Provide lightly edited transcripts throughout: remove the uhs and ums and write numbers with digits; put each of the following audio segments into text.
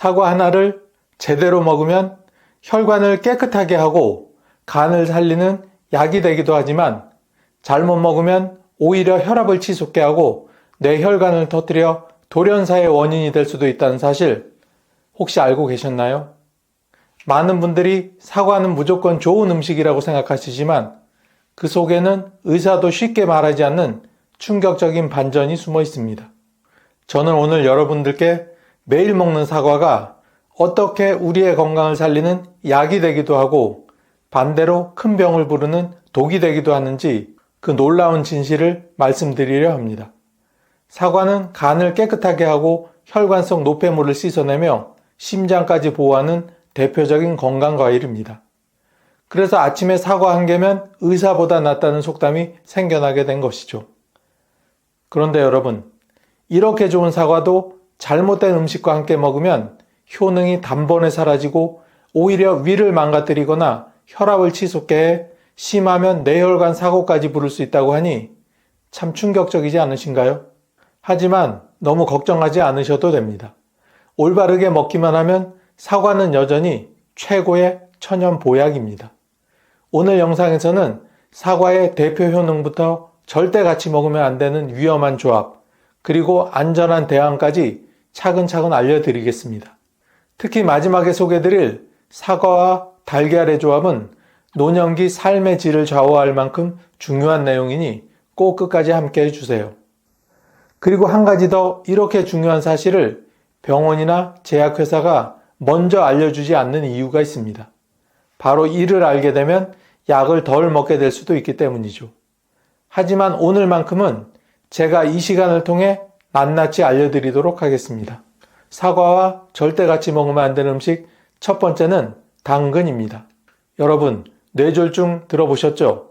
사과 하나를 제대로 먹으면 혈관을 깨끗하게 하고 간을 살리는 약이 되기도 하지만 잘못 먹으면 오히려 혈압을 치솟게 하고 뇌혈관을 터뜨려 돌연사의 원인이 될 수도 있다는 사실 혹시 알고 계셨나요? 많은 분들이 사과는 무조건 좋은 음식이라고 생각하시지만 그 속에는 의사도 쉽게 말하지 않는 충격적인 반전이 숨어 있습니다. 저는 오늘 여러분들께 매일 먹는 사과가 어떻게 우리의 건강을 살리는 약이 되기도 하고 반대로 큰 병을 부르는 독이 되기도 하는지 그 놀라운 진실을 말씀드리려 합니다. 사과는 간을 깨끗하게 하고 혈관 속 노폐물을 씻어내며 심장까지 보호하는 대표적인 건강과일입니다. 그래서 아침에 사과 한 개면 의사보다 낫다는 속담이 생겨나게 된 것이죠. 그런데 여러분, 이렇게 좋은 사과도 잘못된 음식과 함께 먹으면 효능이 단번에 사라지고 오히려 위를 망가뜨리거나 혈압을 치솟게 해 심하면 뇌혈관 사고까지 부를 수 있다고 하니 참 충격적이지 않으신가요? 하지만 너무 걱정하지 않으셔도 됩니다. 올바르게 먹기만 하면 사과는 여전히 최고의 천연 보약입니다. 오늘 영상에서는 사과의 대표 효능부터 절대 같이 먹으면 안 되는 위험한 조합, 그리고 안전한 대안까지 차근차근 알려드리겠습니다. 특히 마지막에 소개드릴 사과와 달걀의 조합은 노년기 삶의 질을 좌우할 만큼 중요한 내용이니 꼭 끝까지 함께 해주세요. 그리고 한 가지 더, 이렇게 중요한 사실을 병원이나 제약회사가 먼저 알려주지 않는 이유가 있습니다. 바로 이를 알게 되면 약을 덜 먹게 될 수도 있기 때문이죠. 하지만 오늘만큼은 제가 이 시간을 통해 낱낱이 알려드리도록 하겠습니다. 사과와 절대 같이 먹으면 안 되는 음식 첫 번째는 당근입니다. 여러분, 뇌졸중 들어보셨죠?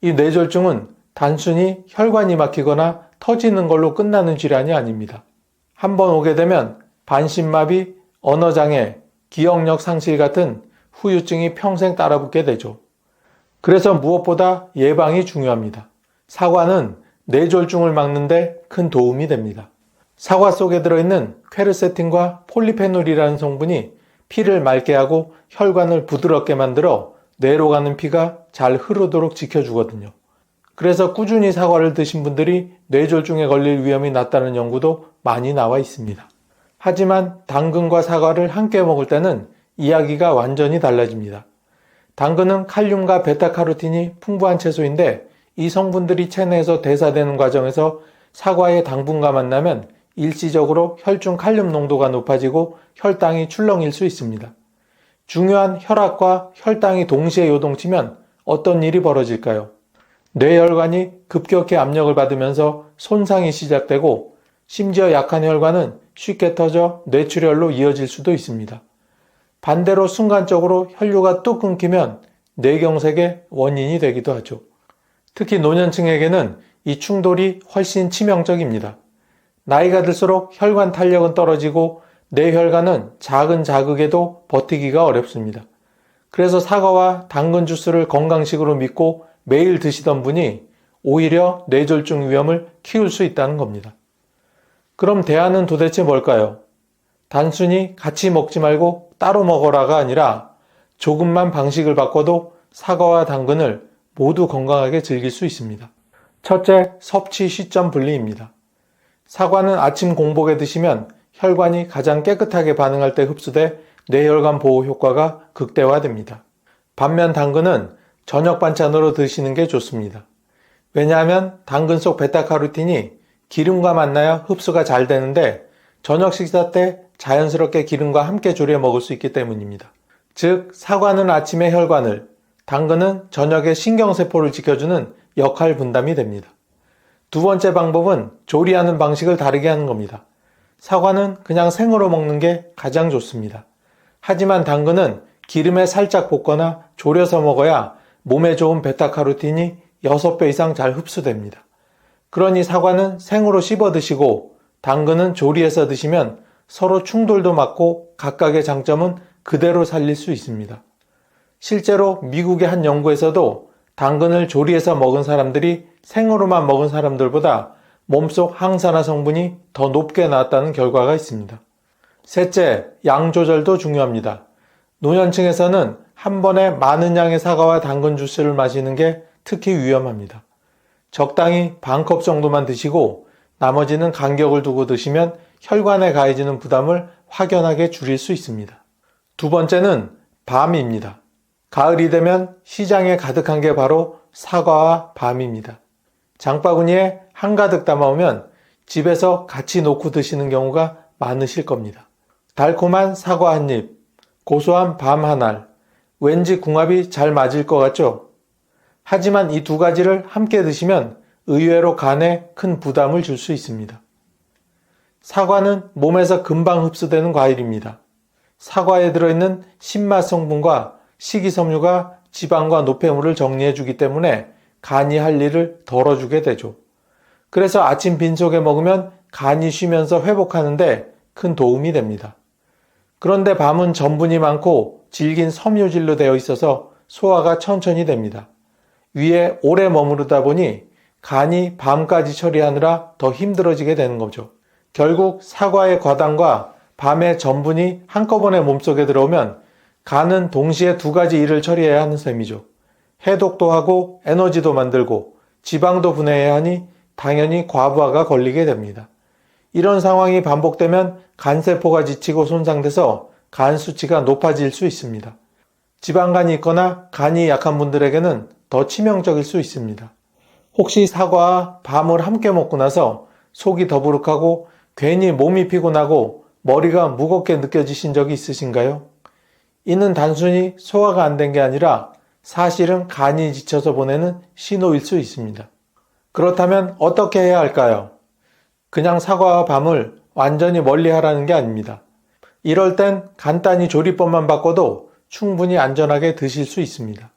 이 뇌졸중은 단순히 혈관이 막히거나 터지는 걸로 끝나는 질환이 아닙니다. 한번 오게 되면 반신마비, 언어장애, 기억력 상실 같은 후유증이 평생 따라붙게 되죠. 그래서 무엇보다 예방이 중요합니다. 사과는 뇌졸중을 막는데 큰 도움이 됩니다. 사과 속에 들어있는 퀘르세틴과 폴리페놀이라는 성분이 피를 맑게 하고 혈관을 부드럽게 만들어 뇌로 가는 피가 잘 흐르도록 지켜주거든요. 그래서 꾸준히 사과를 드신 분들이 뇌졸중에 걸릴 위험이 낮다는 연구도 많이 나와 있습니다. 하지만 당근과 사과를 함께 먹을 때는 이야기가 완전히 달라집니다. 당근은 칼륨과 베타카로틴이 풍부한 채소인데 이 성분들이 체내에서 대사되는 과정에서 사과의 당분과 만나면 일시적으로 혈중 칼륨 농도가 높아지고 혈당이 출렁일 수 있습니다. 중요한 혈압과 혈당이 동시에 요동치면 어떤 일이 벌어질까요? 뇌혈관이 급격히 압력을 받으면서 손상이 시작되고 심지어 약한 혈관은 쉽게 터져 뇌출혈로 이어질 수도 있습니다. 반대로 순간적으로 혈류가 뚝 끊기면 뇌경색의 원인이 되기도 하죠. 특히 노년층에게는 이 충돌이 훨씬 치명적입니다. 나이가 들수록 혈관 탄력은 떨어지고 뇌혈관은 작은 자극에도 버티기가 어렵습니다. 그래서 사과와 당근 주스를 건강식으로 믿고 매일 드시던 분이 오히려 뇌졸중 위험을 키울 수 있다는 겁니다. 그럼 대안은 도대체 뭘까요? 단순히 같이 먹지 말고 따로 먹어라가 아니라 조금만 방식을 바꿔도 사과와 당근을 모두 건강하게 즐길 수 있습니다. 첫째, 섭취 시점 분리입니다. 사과는 아침 공복에 드시면 혈관이 가장 깨끗하게 반응할 때 흡수돼 뇌혈관 보호 효과가 극대화됩니다. 반면 당근은 저녁 반찬으로 드시는 게 좋습니다. 왜냐하면 당근 속 베타카로틴이 기름과 만나야 흡수가 잘 되는데 저녁 식사 때 자연스럽게 기름과 함께 조려 먹을 수 있기 때문입니다. 즉, 사과는 아침에 혈관을, 당근은 저녁에 신경세포를 지켜주는 역할 분담이 됩니다. 두 번째 방법은 조리하는 방식을 다르게 하는 겁니다. 사과는 그냥 생으로 먹는 게 가장 좋습니다. 하지만 당근은 기름에 살짝 볶거나 졸여서 먹어야 몸에 좋은 베타카로틴이 6배 이상 잘 흡수됩니다. 그러니 사과는 생으로 씹어 드시고 당근은 조리해서 드시면 서로 충돌도 막고 각각의 장점은 그대로 살릴 수 있습니다. 실제로 미국의 한 연구에서도 당근을 조리해서 먹은 사람들이 생으로만 먹은 사람들보다 몸속 항산화 성분이 더 높게 나왔다는 결과가 있습니다. 셋째, 양 조절도 중요합니다. 노년층에서는 한 번에 많은 양의 사과와 당근 주스를 마시는 게 특히 위험합니다. 적당히 반컵 정도만 드시고 나머지는 간격을 두고 드시면 혈관에 가해지는 부담을 확연하게 줄일 수 있습니다. 두 번째는 밤입니다. 가을이 되면 시장에 가득한 게 바로 사과와 밤입니다. 장바구니에 한가득 담아오면 집에서 같이 놓고 드시는 경우가 많으실 겁니다. 달콤한 사과 한 입, 고소한 밤 한 알, 왠지 궁합이 잘 맞을 것 같죠? 하지만 이 두 가지를 함께 드시면 의외로 간에 큰 부담을 줄 수 있습니다. 사과는 몸에서 금방 흡수되는 과일입니다. 사과에 들어있는 신맛 성분과 식이섬유가 지방과 노폐물을 정리해주기 때문에 간이 할 일을 덜어주게 되죠. 그래서 아침 빈속에 먹으면 간이 쉬면서 회복하는데 큰 도움이 됩니다. 그런데 밤은 전분이 많고 질긴 섬유질로 되어 있어서 소화가 천천히 됩니다. 위에 오래 머무르다 보니 간이 밤까지 처리하느라 더 힘들어지게 되는 거죠. 결국 사과의 과당과 밤의 전분이 한꺼번에 몸속에 들어오면 간은 동시에 두 가지 일을 처리해야 하는 셈이죠. 해독도 하고 에너지도 만들고 지방도 분해해야 하니 당연히 과부하가 걸리게 됩니다. 이런 상황이 반복되면 간세포가 지치고 손상돼서 간 수치가 높아질 수 있습니다. 지방간이 있거나 간이 약한 분들에게는 더 치명적일 수 있습니다. 혹시 사과와 밤을 함께 먹고 나서 속이 더부룩하고 괜히 몸이 피곤하고 머리가 무겁게 느껴지신 적이 있으신가요? 이는 단순히 소화가 안 된 게 아니라 사실은 간이 지쳐서 보내는 신호일 수 있습니다. 그렇다면 어떻게 해야 할까요? 그냥 사과와 밤을 완전히 멀리 하라는 게 아닙니다. 이럴 땐 간단히 조리법만 바꿔도 충분히 안전하게 드실 수 있습니다.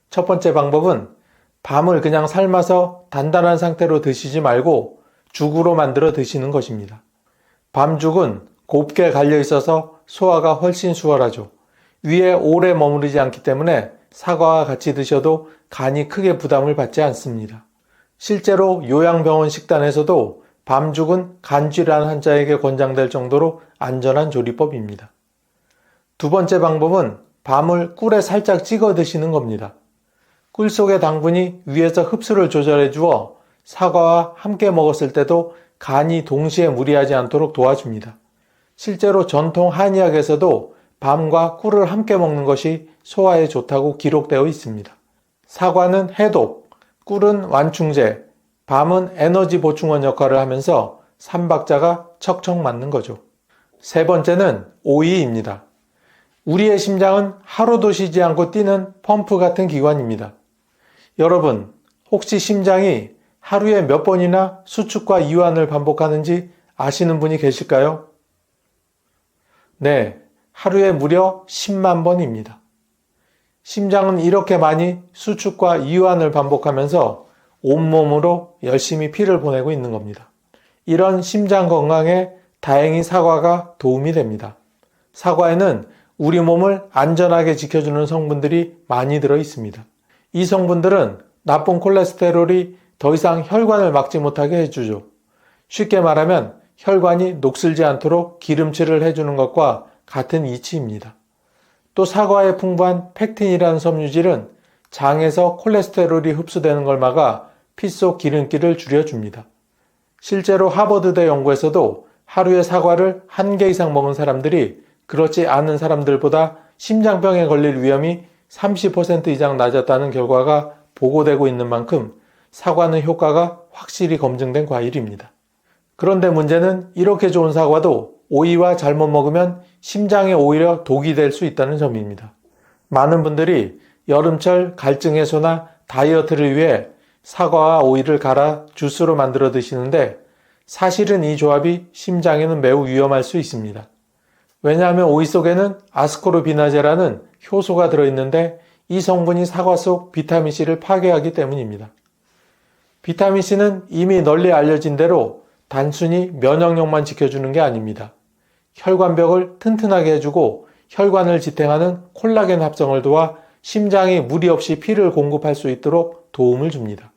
첫 번째 방법은 밤을 그냥 삶아서 단단한 상태로 드시지 말고 죽으로 만들어 드시는 것입니다. 밤죽은 곱게 갈려 있어서 소화가 훨씬 수월하죠. 위에 오래 머무르지 않기 때문에 사과와 같이 드셔도 간이 크게 부담을 받지 않습니다. 실제로 요양병원 식단에서도 밤죽은 간질환 환자에게 권장될 정도로 안전한 조리법입니다. 두 번째 방법은 밤을 꿀에 살짝 찍어 드시는 겁니다. 꿀 속의 당분이 위에서 흡수를 조절해 주어 사과와 함께 먹었을 때도 간이 동시에 무리하지 않도록 도와줍니다. 실제로 전통 한의학에서도 밤과 꿀을 함께 먹는 것이 소화에 좋다고 기록되어 있습니다. 사과는 해독, 꿀은 완충제, 밤은 에너지 보충원 역할을 하면서 삼박자가 척척 맞는 거죠. 세 번째는 오이입니다. 우리의 심장은 하루도 쉬지 않고 뛰는 펌프 같은 기관입니다. 여러분, 혹시 심장이 하루에 몇 번이나 수축과 이완을 반복하는지 아시는 분이 계실까요? 네, 하루에 무려 10만 번입니다. 심장은 이렇게 많이 수축과 이완을 반복하면서 온몸으로 열심히 피를 보내고 있는 겁니다. 이런 심장 건강에 다행히 사과가 도움이 됩니다. 사과에는 우리 몸을 안전하게 지켜주는 성분들이 많이 들어 있습니다. 이 성분들은 나쁜 콜레스테롤이 더 이상 혈관을 막지 못하게 해주죠. 쉽게 말하면 혈관이 녹슬지 않도록 기름칠을 해주는 것과 같은 이치입니다. 또 사과에 풍부한 펙틴이라는 섬유질은 장에서 콜레스테롤이 흡수되는 걸 막아 피 속 기름기를 줄여줍니다. 실제로 하버드대 연구에서도 하루에 사과를 1개 이상 먹은 사람들이 그렇지 않은 사람들보다 심장병에 걸릴 위험이 30% 이상 낮았다는 결과가 보고되고 있는 만큼 사과는 효과가 확실히 검증된 과일입니다. 그런데 문제는 이렇게 좋은 사과도 오이와 잘못 먹으면 심장에 오히려 독이 될 수 있다는 점입니다. 많은 분들이 여름철 갈증 해소나 다이어트를 위해 사과와 오이를 갈아 주스로 만들어 드시는데 사실은 이 조합이 심장에는 매우 위험할 수 있습니다. 왜냐하면 오이 속에는 아스코르비나제라는 효소가 들어있는데 이 성분이 사과 속 비타민C를 파괴하기 때문입니다. 비타민C는 이미 널리 알려진 대로 단순히 면역력만 지켜주는 게 아닙니다. 혈관벽을 튼튼하게 해주고 혈관을 지탱하는 콜라겐 합성을 도와 심장이 무리 없이 피를 공급할 수 있도록 도움을 줍니다.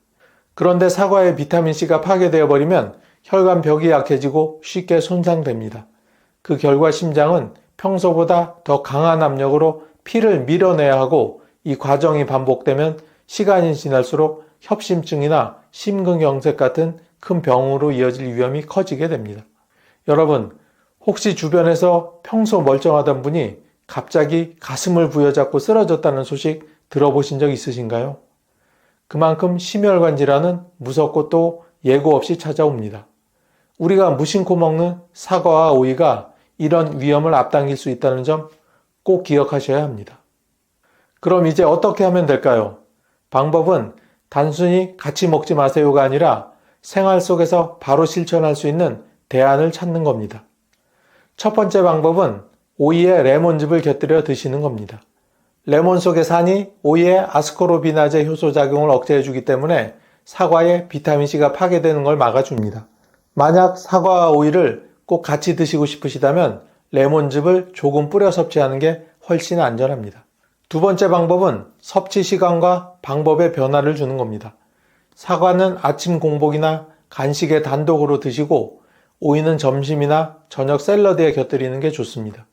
그런데 사과의 비타민C가 파괴되어 버리면 혈관벽이 약해지고 쉽게 손상됩니다. 그 결과 심장은 평소보다 더 강한 압력으로 피를 밀어내야 하고, 이 과정이 반복되면 시간이 지날수록 협심증이나 심근경색 같은 큰 병으로 이어질 위험이 커지게 됩니다. 여러분, 혹시 주변에서 평소 멀쩡하던 분이 갑자기 가슴을 부여잡고 쓰러졌다는 소식 들어보신 적 있으신가요? 그만큼 심혈관 질환은 무섭고 또 예고 없이 찾아옵니다. 우리가 무심코 먹는 사과와 오이가 이런 위험을 앞당길 수 있다는 점 꼭 기억하셔야 합니다. 그럼 이제 어떻게 하면 될까요? 방법은 단순히 같이 먹지 마세요가 아니라 생활 속에서 바로 실천할 수 있는 대안을 찾는 겁니다. 첫 번째 방법은 오이에 레몬즙을 곁들여 드시는 겁니다. 레몬 속의 산이 오이의 아스코르비나제 효소 작용을 억제해주기 때문에 사과의 비타민C가 파괴되는 걸 막아줍니다. 만약 사과와 오이를 꼭 같이 드시고 싶으시다면 레몬즙을 조금 뿌려 섭취하는 게 훨씬 안전합니다. 두 번째 방법은 섭취 시간과 방법에 변화를 주는 겁니다. 사과는 아침 공복이나 간식에 단독으로 드시고 오이는 점심이나 저녁 샐러드에 곁들이는 게 좋습니다.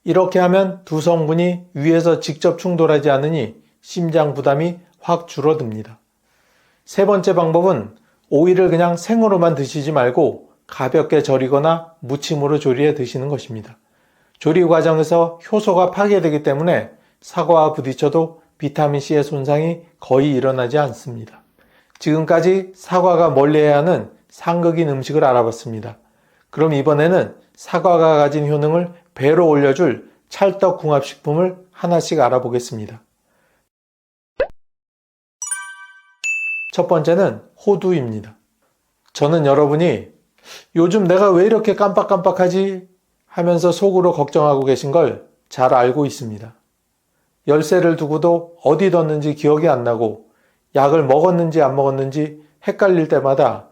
이렇게 하면 두 성분이 위에서 직접 충돌하지 않으니 심장 부담이 확 줄어듭니다. 세 번째 방법은 오이를 그냥 생으로만 드시지 말고 가볍게 절이거나 무침으로 조리해 드시는 것입니다. 조리 과정에서 효소가 파괴되기 때문에 사과와 부딪혀도 비타민C의 손상이 거의 일어나지 않습니다. 지금까지 사과가 멀리해야 하는 상극인 음식을 알아봤습니다. 그럼 이번에는 사과가 가진 효능을 배로 올려줄 찰떡궁합식품을 하나씩 알아보겠습니다. 첫 번째는 호두입니다. 저는 여러분이 요즘 내가 왜 이렇게 깜빡깜빡하지 하면서 속으로 걱정하고 계신 걸 잘 알고 있습니다. 열쇠를 두고도 어디 뒀는지 기억이 안 나고 약을 먹었는지 안 먹었는지 헷갈릴 때마다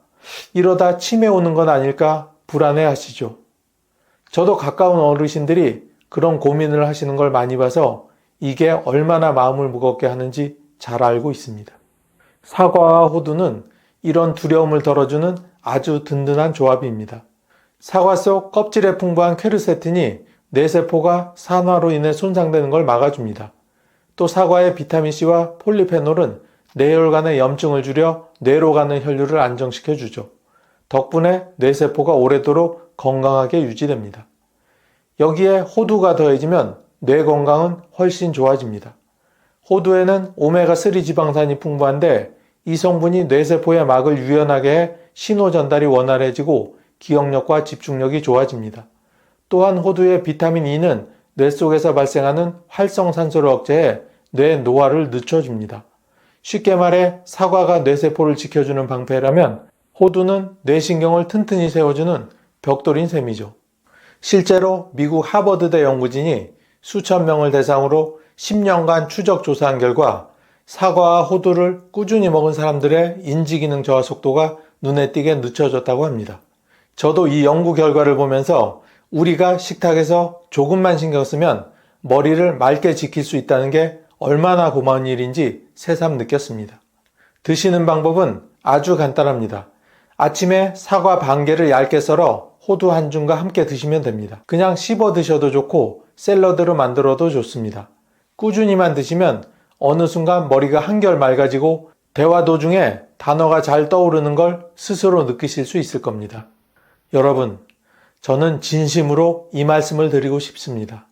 이러다 치매 오는 건 아닐까 불안해 하시죠. 저도 가까운 어르신들이 그런 고민을 하시는 걸 많이 봐서 이게 얼마나 마음을 무겁게 하는지 잘 알고 있습니다. 사과와 호두는 이런 두려움을 덜어주는 아주 든든한 조합입니다. 사과 속 껍질에 풍부한 퀘르세틴이 뇌세포가 산화로 인해 손상되는 걸 막아줍니다. 또 사과의 비타민C와 폴리페놀은 뇌혈관의 염증을 줄여 뇌로 가는 혈류를 안정시켜주죠. 덕분에 뇌세포가 오래도록 건강하게 유지됩니다. 여기에 호두가 더해지면 뇌 건강은 훨씬 좋아집니다. 호두에는 오메가3 지방산이 풍부한데 이 성분이 뇌세포의 막을 유연하게 해 신호 전달이 원활해지고 기억력과 집중력이 좋아집니다. 또한 호두의 비타민 E는 뇌 속에서 발생하는 활성산소를 억제해 뇌 노화를 늦춰줍니다. 쉽게 말해 사과가 뇌세포를 지켜주는 방패라면 호두는 뇌신경을 튼튼히 세워주는 벽돌인 셈이죠. 실제로 미국 하버드대 연구진이 수천 명을 대상으로 10년간 추적 조사한 결과 사과와 호두를 꾸준히 먹은 사람들의 인지기능 저하 속도가 눈에 띄게 늦춰졌다고 합니다. 저도 이 연구 결과를 보면서 우리가 식탁에서 조금만 신경 쓰면 머리를 맑게 지킬 수 있다는 게 얼마나 고마운 일인지 새삼 느꼈습니다. 드시는 방법은 아주 간단합니다. 아침에 사과 반 개를 얇게 썰어 호두 한 줌과 함께 드시면 됩니다. 그냥 씹어 드셔도 좋고 샐러드로 만들어도 좋습니다. 꾸준히만 드시면 어느 순간 머리가 한결 맑아지고 대화 도중에 단어가 잘 떠오르는 걸 스스로 느끼실 수 있을 겁니다. 여러분, 저는 진심으로 이 말씀을 드리고 싶습니다.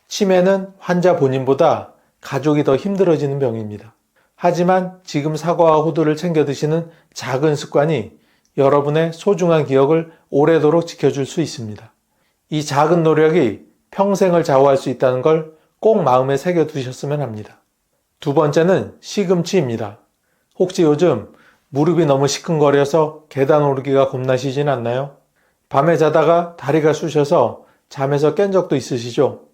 치매는 환자 본인보다 가족이 더 힘들어지는 병입니다. 하지만 지금 사과와 호두를 챙겨 드시는 작은 습관이 여러분의 소중한 기억을 오래도록 지켜줄 수 있습니다. 이 작은 노력이 평생을 좌우할 수 있다는 걸 꼭 마음에 새겨 두셨으면 합니다. 두 번째는 시금치입니다. 혹시 요즘 무릎이 너무 시큰거려서 계단 오르기가 겁나시진 않나요? 밤에 자다가 다리가 쑤셔서 잠에서 깬 적도 있으시죠?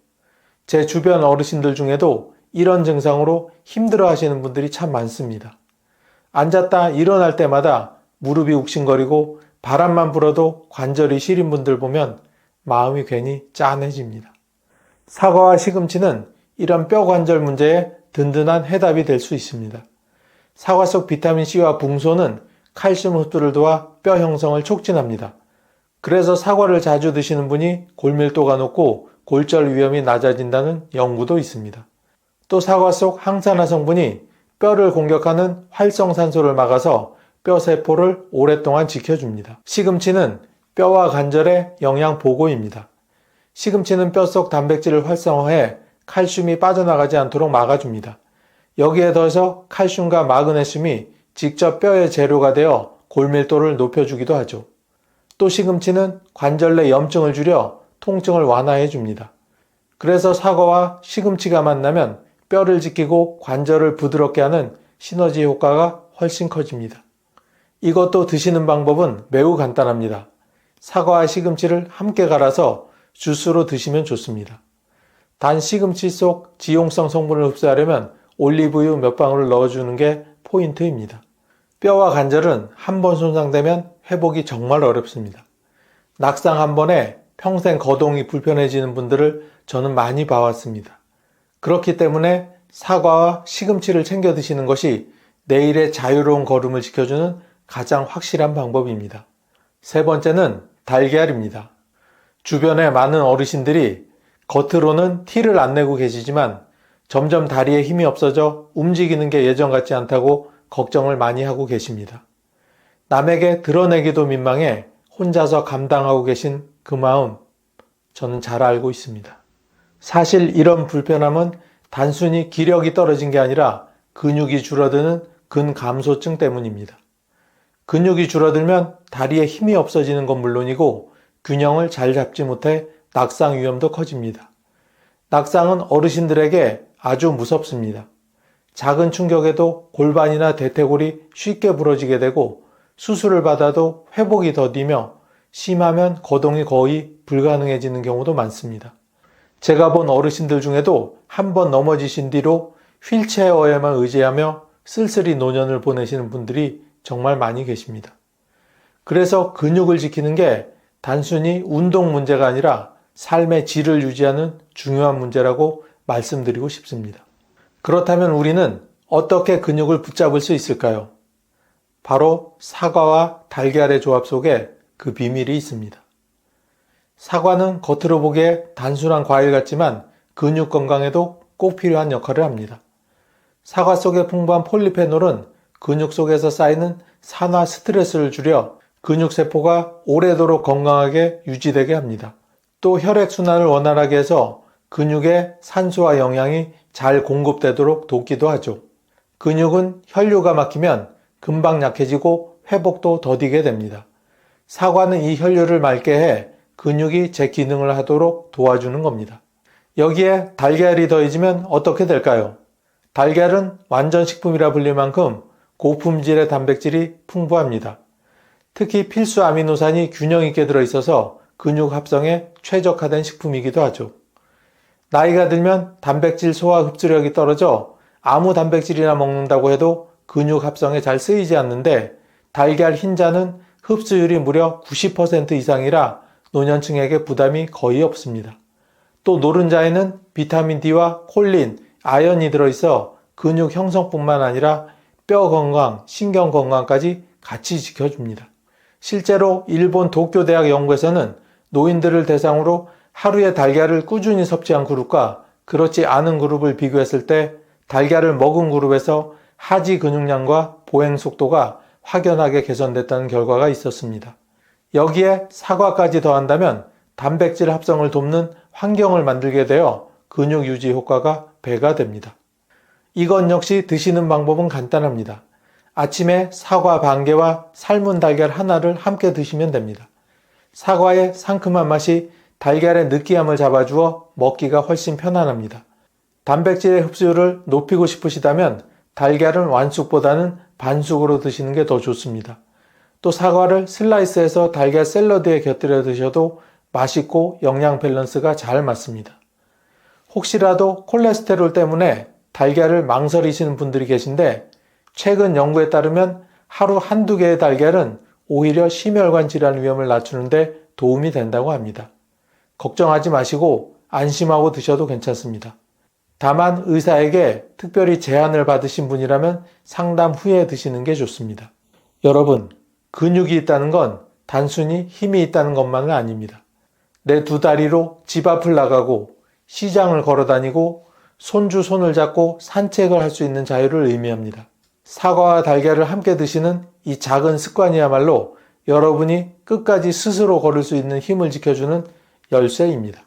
제 주변 어르신들 중에도 이런 증상으로 힘들어 하시는 분들이 참 많습니다. 앉았다 일어날 때마다 무릎이 욱신거리고 바람만 불어도 관절이 시린 분들 보면 마음이 괜히 짠해집니다. 사과와 시금치는 이런 뼈 관절 문제에 든든한 해답이 될 수 있습니다. 사과 속 비타민C와 붕소는 칼슘 흡수를 도와 뼈 형성을 촉진합니다. 그래서 사과를 자주 드시는 분이 골밀도가 높고 골절 위험이 낮아진다는 연구도 있습니다. 또 사과 속 항산화 성분이 뼈를 공격하는 활성산소를 막아서 뼈 세포를 오랫동안 지켜줍니다. 시금치는 뼈와 관절의 영양 보고입니다. 시금치는 뼈 속 단백질을 활성화해 칼슘이 빠져나가지 않도록 막아줍니다. 여기에 더해서 칼슘과 마그네슘이 직접 뼈의 재료가 되어 골밀도를 높여주기도 하죠. 또 시금치는 관절 내 염증을 줄여 통증을 완화해 줍니다. 그래서 사과와 시금치가 만나면 뼈를 지키고 관절을 부드럽게 하는 시너지 효과가 훨씬 커집니다. 이것도 드시는 방법은 매우 간단합니다. 사과와 시금치를 함께 갈아서 주스로 드시면 좋습니다. 단 시금치 속 지용성 성분을 흡수하려면 올리브유 몇 방울을 넣어주는 게 포인트입니다. 뼈와 관절은 한 번 손상되면 회복이 정말 어렵습니다. 낙상 한 번에 평생 거동이 불편해지는 분들을 저는 많이 봐왔습니다. 그렇기 때문에 사과와 시금치를 챙겨 드시는 것이 내일의 자유로운 걸음을 지켜주는 가장 확실한 방법입니다. 세 번째는 달걀입니다. 주변에 많은 어르신들이 겉으로는 티를 안 내고 계시지만 점점 다리에 힘이 없어져 움직이는 게 예전 같지 않다고 걱정을 많이 하고 계십니다. 남에게 드러내기도 민망해 혼자서 감당하고 계신 그 마음 저는 잘 알고 있습니다. 사실 이런 불편함은 단순히 기력이 떨어진 게 아니라 근육이 줄어드는 근감소증 때문입니다. 근육이 줄어들면 다리에 힘이 없어지는 건 물론이고 균형을 잘 잡지 못해 낙상 위험도 커집니다. 낙상은 어르신들에게 아주 무섭습니다. 작은 충격에도 골반이나 대퇴골이 쉽게 부러지게 되고 수술을 받아도 회복이 더디며 심하면 거동이 거의 불가능해지는 경우도 많습니다. 제가 본 어르신들 중에도 한번 넘어지신 뒤로 휠체어에만 의지하며 쓸쓸히 노년을 보내시는 분들이 정말 많이 계십니다. 그래서 근육을 지키는 게 단순히 운동 문제가 아니라 삶의 질을 유지하는 중요한 문제라고 말씀드리고 싶습니다. 그렇다면 우리는 어떻게 근육을 붙잡을 수 있을까요? 바로 사과와 달걀의 조합 속에 그 비밀이 있습니다. 사과는 겉으로 보기에 단순한 과일 같지만 근육 건강에도 꼭 필요한 역할을 합니다. 사과 속에 풍부한 폴리페놀은 근육 속에서 쌓이는 산화 스트레스를 줄여 근육세포가 오래도록 건강하게 유지되게 합니다. 또 혈액순환을 원활하게 해서 근육에 산소와 영양이 잘 공급되도록 돕기도 하죠. 근육은 혈류가 막히면 금방 약해지고 회복도 더디게 됩니다. 사과는 이 혈류를 맑게 해 근육이 제 기능을 하도록 도와주는 겁니다. 여기에 달걀이 더해지면 어떻게 될까요? 달걀은 완전식품이라 불릴 만큼 고품질의 단백질이 풍부합니다. 특히 필수 아미노산이 균형 있게 들어있어서 근육 합성에 최적화된 식품이기도 하죠. 나이가 들면 단백질 소화 흡수력이 떨어져 아무 단백질이나 먹는다고 해도 근육 합성에 잘 쓰이지 않는데 달걀 흰자는 흡수율이 무려 90% 이상이라 노년층에게 부담이 거의 없습니다. 또 노른자에는 비타민 D와 콜린, 아연이 들어있어 근육 형성뿐만 아니라 뼈 건강, 신경 건강까지 같이 지켜줍니다. 실제로 일본 도쿄대학 연구에서는 노인들을 대상으로 하루에 달걀을 꾸준히 섭취한 그룹과 그렇지 않은 그룹을 비교했을 때 달걀을 먹은 그룹에서 하지 근육량과 보행 속도가 확연하게 개선됐다는 결과가 있었습니다. 여기에 사과까지 더한다면 단백질 합성을 돕는 환경을 만들게 되어 근육 유지 효과가 배가 됩니다. 이건 역시 드시는 방법은 간단합니다. 아침에 사과 반 개와 삶은 달걀 하나를 함께 드시면 됩니다. 사과의 상큼한 맛이 달걀의 느끼함을 잡아주어 먹기가 훨씬 편안합니다. 단백질의 흡수율을 높이고 싶으시다면 달걀은 완숙보다는 반숙으로 드시는 게 더 좋습니다. 또 사과를 슬라이스해서 달걀 샐러드에 곁들여 드셔도 맛있고 영양 밸런스가 잘 맞습니다. 혹시라도 콜레스테롤 때문에 달걀을 망설이시는 분들이 계신데 최근 연구에 따르면 하루 한두 개의 달걀은 오히려 심혈관 질환 위험을 낮추는데 도움이 된다고 합니다. 걱정하지 마시고 안심하고 드셔도 괜찮습니다. 다만 의사에게 특별히 제안을 받으신 분이라면 상담 후에 드시는 게 좋습니다. 여러분, 근육이 있다는 건 단순히 힘이 있다는 것만은 아닙니다. 내 두 다리로 집 앞을 나가고 시장을 걸어 다니고 손주 손을 잡고 산책을 할 수 있는 자유를 의미합니다. 사과와 달걀을 함께 드시는 이 작은 습관이야말로 여러분이 끝까지 스스로 걸을 수 있는 힘을 지켜주는 열쇠입니다.